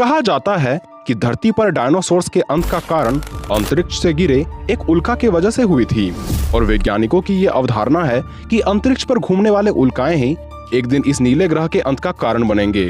कहा जाता है कि धरती पर डायनासोर्स के अंत का कारण अंतरिक्ष से गिरे एक उल्का की वजह से हुई थी और वैज्ञानिकों की ये अवधारणा है कि अंतरिक्ष पर घूमने वाले उल्काएं ही एक दिन इस नीले ग्रह के अंत का कारण बनेंगे।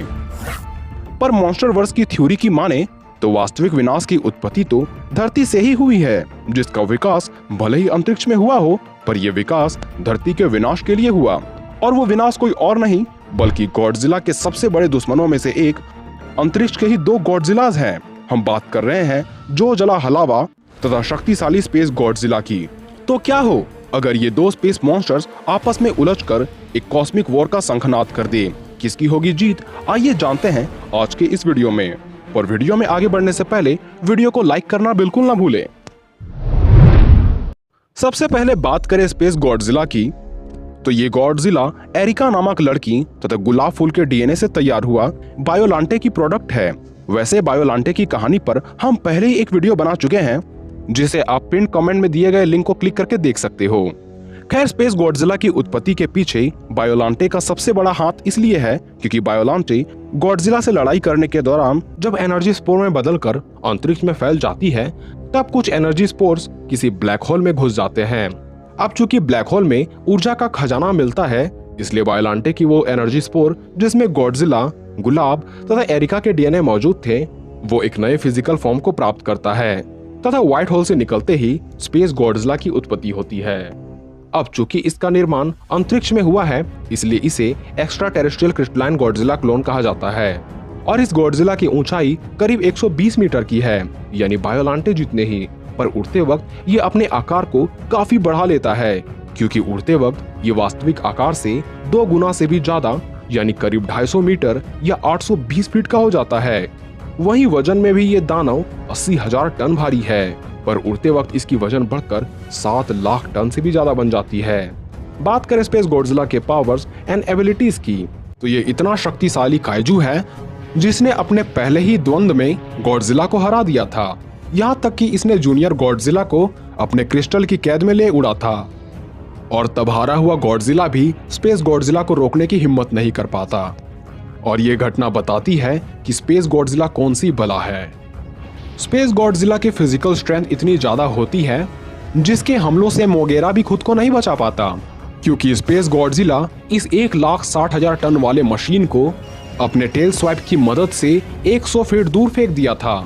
पर मॉन्स्टरवर्स की थ्योरी की माने तो वास्तविक विनाश की उत्पत्ति तो धरती से ही हुई है, जिसका विकास भले ही अंतरिक्ष में हुआ हो, पर यह विकास धरती के विनाश के लिए हुआ। और वो विनाश कोई और नहीं बल्कि गॉडजिला के सबसे बड़े दुश्मनों में से एक अंतरिक्ष के ही दो गॉडजिलाज हैं। हम बात कर रहे हैं जोजला हलावा तथा शक्तिशाली स्पेस गॉडजिला की। तो क्या हो अगर ये दो स्पेस मॉन्स्टर्स आपस में उलझकर एक कॉस्मिक वॉर का शंखनाद कर दे? किसकी होगी जीत, आइए जानते हैं आज के इस वीडियो में। और वीडियो में आगे बढ़ने से पहले वीडियो को लाइक करना बिल्कुल ना भूलें। सबसे पहले बात करें स्पेस गॉडजिला की, तो ये गॉडजिला एरिका नामक लड़की तथा गुलाब फूल के डीएनए से तैयार हुआ बायोलांटे की प्रोडक्ट है। वैसे बायोलांटे की कहानी पर हम पहले ही एक वीडियो बना चुके हैं, जिसे आप पिन कमेंट में दिए गए लिंक को क्लिक करके देख सकते हो। खैर, स्पेस गॉडजिला की उत्पत्ति के पीछे बायोलांटे का सबसे बड़ा हाथ इसलिए है क्योंकि बायोलांटे गॉडजिला से लड़ाई करने के दौरान जब एनर्जी स्पोर में बदलकर अंतरिक्ष में फैल जाती है, तब कुछ एनर्जी स्पोर्स किसी ब्लैक होल में घुस जाते हैं। अब चूंकि ब्लैक होल में ऊर्जा का खजाना मिलता है, इसलिए बायोलांटे की वो एनर्जी स्पोर जिसमें गॉडजिला, गुलाब तथा एरिका के डीएनए मौजूद थे, वो एक नए फिजिकल फॉर्म को प्राप्त करता है तथा व्हाइट होल से निकलते ही स्पेस गॉडजिला की उत्पत्ति होती है। अब चूंकि इसका निर्माण अंतरिक्ष में हुआ है, इसलिए इसे extra terrestrial crystalline Godzilla clone कहा जाता है। और इस गॉडजिला की ऊंचाई करीब 120 मीटर की है, यानी बायोलांटे जितने ही। पर उड़ते वक्त ये अपने आकार को काफी बढ़ा लेता है, क्योंकि उड़ते वक्त ये वास्तविक आकार से 2 गुना से भी ज्यादा यानी करीब 250 मीटर या 820 फीट का हो जाता है। वहीं वजन में भी ये दानव 80,000 टन भारी है, पर उड़ते वक्त इसकी वजन बढ़कर 7 लाख टन से भी ज्यादा बन जाती है। बात करें स्पेस गॉडजिला के पावर्स एंड एबिलिटीज की, तो ये इतना शक्तिशाली काइजू है जिसने अपने पहले ही द्वंद्व में गॉडजिला को हरा दिया था। यहाँ तक कि इसने जूनियर गॉडजिला को अपने क्रिस्टल की कैद में ले उड़ा था, और तब हारा हुआ गॉडजिला भी स्पेस गॉडजिला को रोकने की हिम्मत नहीं कर पाता। और ये घटना बताती है कि स्पेस गॉडजिला कौन सी बला है। स्पेस गॉडजिला की फिजिकल स्ट्रेंथ इतनी ज्यादा होती है जिसके हमलों से मोगेरा भी खुद को नहीं बचा पाता, क्योंकि स्पेस गॉडजिला इस 1,60,000 टन वाले मशीन को अपने टेल स्वाइप की मदद से 100 फीट दूर फेंक दिया था।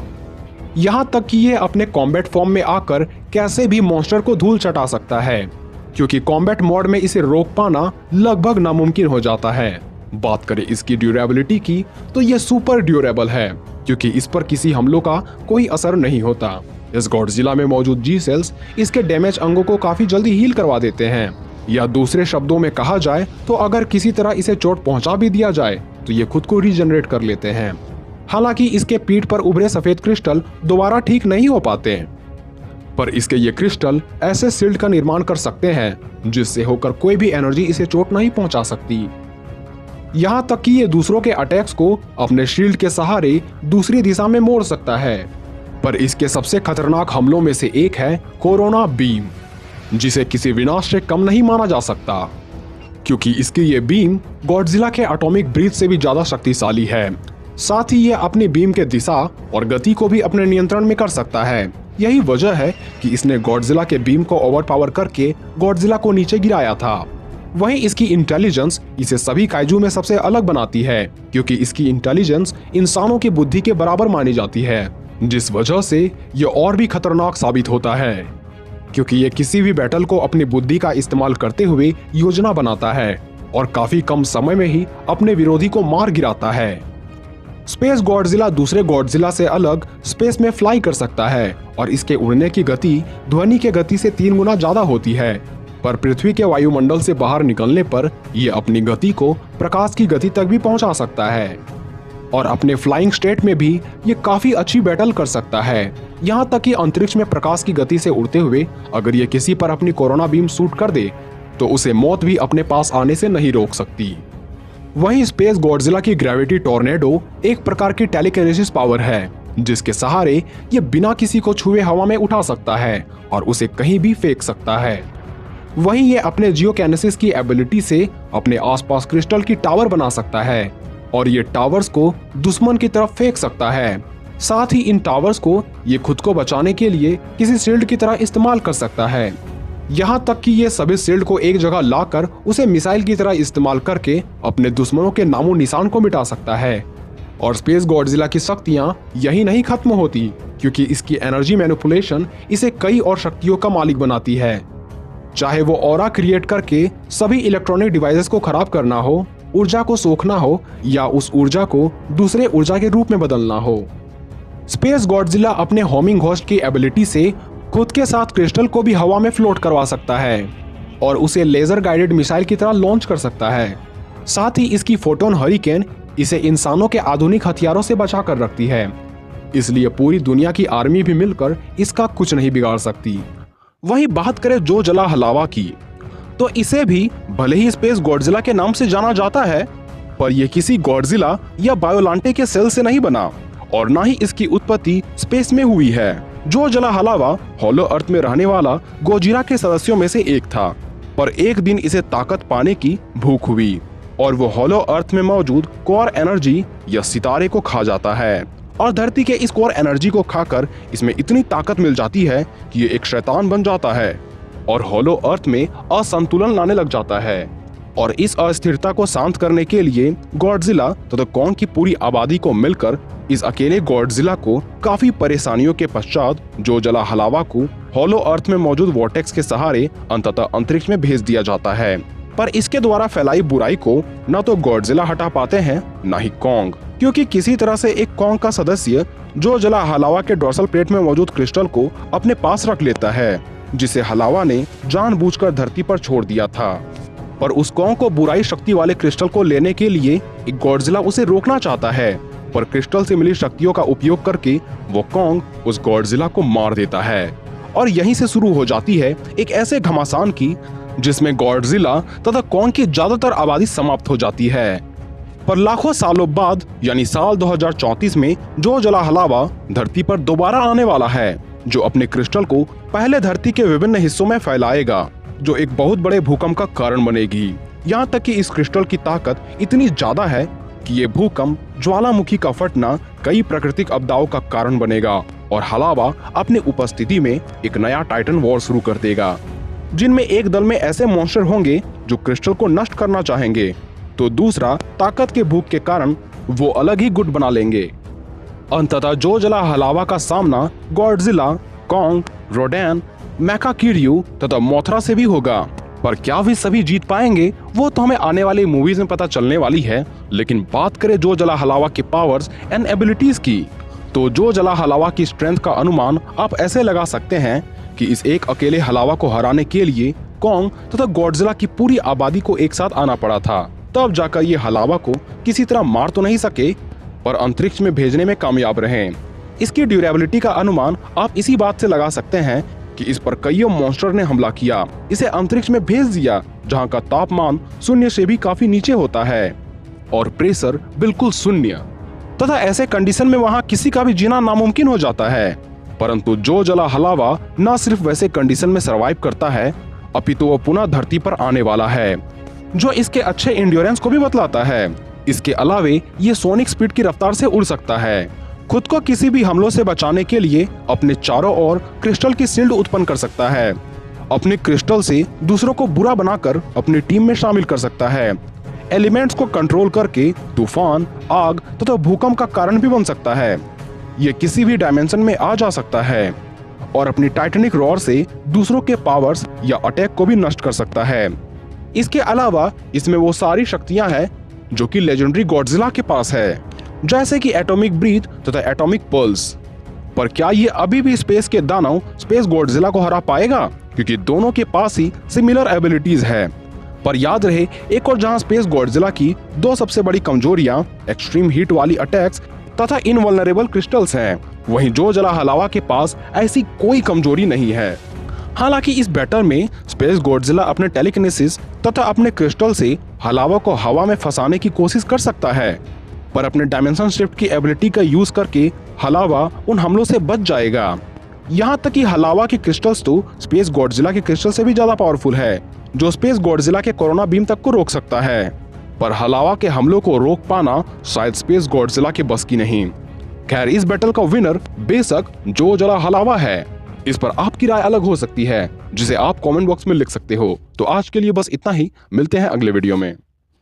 यहाँ तक कि ये अपने कॉम्बैट फॉर्म में आकर कैसे भी मॉन्स्टर को धूल चटा सकता है, क्योंकि कॉम्बैट मोड में इसे रोक पाना लगभग नामुमकिन हो जाता है। बात करें इसकी ड्यूरेबिलिटी की, तो ये सुपर ड्यूरेबल है, क्योंकि इस पर किसी हमलों का कोई असर नहीं होता। इस गॉडजिला में मौजूद जी सेल्स इसके डैमेज अंगों को काफी जल्दी हील करवा देते हैं, या दूसरे शब्दों में कहा जाए तो अगर किसी तरह इसे चोट पहुंचा भी दिया जाए तो ये खुद को रीजनरेट कर लेते हैं। हालांकि इसके पीठ पर उभरे सफेद क्रिस्टल दोबारा ठीक नहीं हो पाते, पर इसके ये क्रिस्टल ऐसे शील्ड का निर्माण कर सकते हैं जिससे होकर कोई भी एनर्जी इसे चोट नहीं पहुंचा सकती। यहाँ तक कि ये दूसरों के अटैक्स को अपने शील्ड के सहारे दूसरी दिशा में मोड़ सकता है। पर इसके सबसे खतरनाक हमलों में से एक है कोरोना बीम, जिसे किसी विनाश से कम नहीं माना जा सकता, क्योंकि इसकी ये बीम गॉडजिला के एटॉमिक ब्रीथ से भी ज्यादा शक्तिशाली है। साथ ही ये अपनी बीम के दिशा और गति को भी अपने नियंत्रण में कर सकता है। यही वजह है कि इसने गॉडजिला के बीम को ओवरपावर करके गॉडजिला को नीचे गिराया था। वहीं इसकी इंटेलिजेंस इसे सभी काइजू में सबसे अलग बनाती है, क्योंकि इसकी इंटेलिजेंस इंसानों की बुद्धि के बराबर मानी जाती है, जिस वजह से ये और भी खतरनाक साबित होता है, क्योंकि ये किसी भी बैटल को अपनी बुद्धि का इस्तेमाल करते हुए योजना बनाता है और काफी कम समय में ही अपने विरोधी को मार गिराता है। स्पेस गॉडजिला दूसरे गॉडजिला से अलग स्पेस में फ्लाई कर सकता है, और इसके उड़ने की गति ध्वनि के गति से 3 गुना ज्यादा होती है। पर पृथ्वी के वायुमंडल से बाहर निकलने पर यह अपनी गति को प्रकाश की गति तक भी पहुंचा सकता है, और अपने फ्लाइंग स्टेट में भी ये काफी अच्छी बैटल कर सकता है। यहाँ तक कि अंतरिक्ष में प्रकाश की गति से उड़ते हुए अगर ये किसी पर अपनी कोरोना बीम शूट कर दे तो उसे मौत भी अपने पास आने से नहीं रोक सकती। वहीं स्पेस गॉडजिला की ग्रेविटी टॉर्नेडो एक प्रकार की टेलीकिनेसिस पावर है, जिसके सहारे ये बिना किसी को छुए हवा में उठा सकता है और उसे कहीं भी फेंक सकता है। वहीं ये अपने जियोकिनेसिस की एबिलिटी से अपने आसपास क्रिस्टल की टावर बना सकता है और ये टावर्स को दुश्मन की तरफ फेंक सकता है। साथ ही इन टावर्स को ये खुद को बचाने के लिए किसी शील्ड की तरह इस्तेमाल कर सकता है। यहाँ तक कि ये सभी शील्ड को एक जगह लाकर उसे मिसाइल की तरह इस्तेमाल करके अपने दुश्मनों के नामो निशान को मिटा सकता है। और स्पेस गॉडजिला की शक्तियां यही नहीं खत्म होती, क्योंकि इसकी एनर्जी मैनिपुलेशन इसे कई और शक्तियों का मालिक बनाती है। चाहे वो ऑरा क्रिएट करके सभी इलेक्ट्रॉनिक डिवाइसेस को खराब करना हो, ऊर्जा को सोखना हो या उस ऊर्जा को दूसरे ऊर्जा के रूप में बदलना हो। स्पेस गॉडजिला अपने होमिंग होस्ट की एबिलिटी से खुद के साथ क्रिस्टल को भी हवा में फ्लोट करवा सकता है और उसे लेजर गाइडेड मिसाइल की तरह लॉन्च कर सकता है। साथ ही इसकी फोटोन हरिकेन इसे इंसानों के आधुनिक हथियारों से बचा कर रखती है, इसलिए पूरी दुनिया की आर्मी भी मिलकर इसका कुछ नहीं बिगाड़ सकती। वहीं बात करें जो जला हलावा की, तो इसे भी भले ही स्पेस गॉडजिला के नाम से जाना जाता है, पर यह किसी गॉडजिला या बायोलांटे के सेल से नहीं बना और ना ही इसकी उत्पत्ति स्पेस में हुई है। जो जला हलावा हॉलो अर्थ में रहने वाला गोजिरा के सदस्यों में से एक था, पर एक दिन इसे ताकत पाने की भूख हुई और वो हॉलो अर्थ में मौजूद कोर एनर्जी या सितारे को खा जाता है और धरती के इस कोर एनर्जी को खाकर इसमें इतनी ताकत मिल जाती है कि ये एक शैतान बन जाता है और हॉलो अर्थ में असंतुलन लाने लग जाता है। और इस अस्थिरता को शांत करने के लिए गॉडजिला तथा कॉन्ग की पूरी आबादी को मिलकर इस अकेले गॉडजिला को काफी परेशानियों के पश्चात जो जला हलावा को हॉलो अर्थ में मौजूद वॉर्टेक्स के सहारे अंततः अंतरिक्ष में भेज दिया जाता है। पर इसके द्वारा फैलाई बुराई को न तो गॉडजिला हटा पाते हैं न ही कॉन्ग, क्योंकि किसी तरह से एक कॉन्ग का सदस्य जो जला हलावा के डोर्सल प्लेट में मौजूद क्रिस्टल को अपने पास रख लेता है, जिसे हलावा ने जानबूझकर धरती पर छोड़ दिया था। पर उस कॉन्ग को बुराई शक्ति वाले क्रिस्टल को लेने के लिए एक गॉडजिला उसे रोकना चाहता है, पर क्रिस्टल से मिली शक्तियों का उपयोग करके वो कॉन्ग उस गॉडजिला को मार देता है। और यहीं से शुरू हो जाती है एक ऐसे घमासान की जिसमें गॉडजिला तथा कॉन्ग की ज्यादातर आबादी समाप्त हो जाती है। पर लाखों सालों बाद यानी साल 2034 में जो जला हलावा धरती पर दोबारा आने वाला है, जो अपने क्रिस्टल को पहले धरती के विभिन्न हिस्सों में फैलाएगा, जो एक बहुत बड़े भूकंप का कारण बनेगी। यहाँ तक कि इस क्रिस्टल की ताकत इतनी ज्यादा है कि ये भूकंप ज्वालामुखी का फटना कई प्राकृतिक आपदाओं का कारण बनेगा और हलावा अपनी उपस्थिति में एक नया टाइटन वॉर शुरू कर देगा, जिनमें एक दल में ऐसे मॉन्स्टर होंगे जो क्रिस्टल को नष्ट करना चाहेंगे, तो दूसरा ताकत के भूख के कारण वो अलग ही गुट बना लेंगे। अंततः जो जला हलावा का सामना गॉडजिला, कॉन्ग, रोडैन, मैकाकिरियू तथा मोथरा से भी होगा। पर क्या वे सभी जीत पाएंगे वो तो हमें आने वाली मूवीज में पता चलने वाली है। लेकिन बात करें जो जला हलावा के पावर्स एंड एबिलिटीज की, तो जो जला हलावा की स्ट्रेंथ का अनुमान आप ऐसे लगा सकते हैं कि इस एक अकेले हलावा को हराने के लिए कॉन्ग तथा गॉडजिला की पूरी आबादी को एक साथ आना पड़ा था। तब जाकर ये हलावा को किसी तरह मार तो नहीं सके, पर अंतरिक्ष में भेजने में कामयाब रहे। इसकी ड्यूरेबिलिटी का अनुमान आप इसी बात से लगा सकते हैं कि इस पर कईयों मॉन्स्टर ने हमला किया, इसे अंतरिक्ष में भेज दिया जहां का तापमान शून्य से भी काफी नीचे होता है और प्रेशर बिल्कुल शून्य, तथा ऐसे कंडीशन में वहां किसी का भी जीना नामुमकिन हो जाता है। परंतु जो जला हलावा न सिर्फ वैसे कंडीशन में सरवाइव करता है, अपितु वो पुनः धरती पर आने वाला है, जो इसके अच्छे इंड्योरेंस को भी बतलाता है। इसके अलावे ये सोनिक स्पीड की रफ्तार से उड़ सकता है। खुद को किसी भी हमलों से बचाने के लिए अपने चारों ओर क्रिस्टल की शील्ड उत्पन्न कर सकता है। अपने क्रिस्टल से दूसरों को बुरा बनाकर अपनी टीम में शामिल कर सकता है। एलिमेंट्स को कंट्रोल करके तूफान, आग तथा भूकंप का कारण भी बन सकता है। ये किसी भी डायमेंशन में आ जा सकता है और अपनी टाइटेनिक रॉड से दूसरों के पावर्स या अटैक को भी नष्ट कर सकता है। इसके अलावा इसमें वो सारी शक्तियां हैं जो कि लेजेंडरी गॉडजिला के पास है, जैसे कि एटॉमिक ब्रीथ तथा एटॉमिक पल्स। पर क्या ये अभी भी स्पेस के दानव स्पेस गॉडजिला को हरा पाएगा, क्योंकि दोनों के पास ही सिमिलर एबिलिटीज है। पर याद रहे, एक और जहां स्पेस गॉडजिला की दो सबसे बड़ी कमजोरियां एक्सट्रीम हीट वाली अटैक्स तथा इनवल्नरेबल क्रिस्टल्स हैं, वहीं जो जला हलावा के पास ऐसी कोई कमजोरी नहीं है। हालांकि इस बैटल में स्पेस गॉडजिला अपने टेलीकिनेसिस तथा अपने क्रिस्टल से हलावा को हवा में फंसाने की कोशिश कर सकता है, पर अपने डायमेंशन शिफ्ट की एबिलिटी का यूज करके हलावा उन हमलों से बच जाएगा। यहाँ तक कि हलावा के क्रिस्टल्स तो स्पेस गॉडजिला के क्रिस्टल से भी ज्यादा पावरफुल है, जो स्पेस गॉडजिला के कोरोना बीम तक को रोक सकता है। पर हलावा के हमलों को रोक पाना शायद स्पेस गॉडजिला के बस की नहीं। खैर, इस बैटल का विनर बेशक जोजोरा हलावा है। इस पर आपकी राय अलग हो सकती है, जिसे आप कमेंट बॉक्स में लिख सकते हो। तो आज के लिए बस इतना ही, मिलते हैं अगले वीडियो में।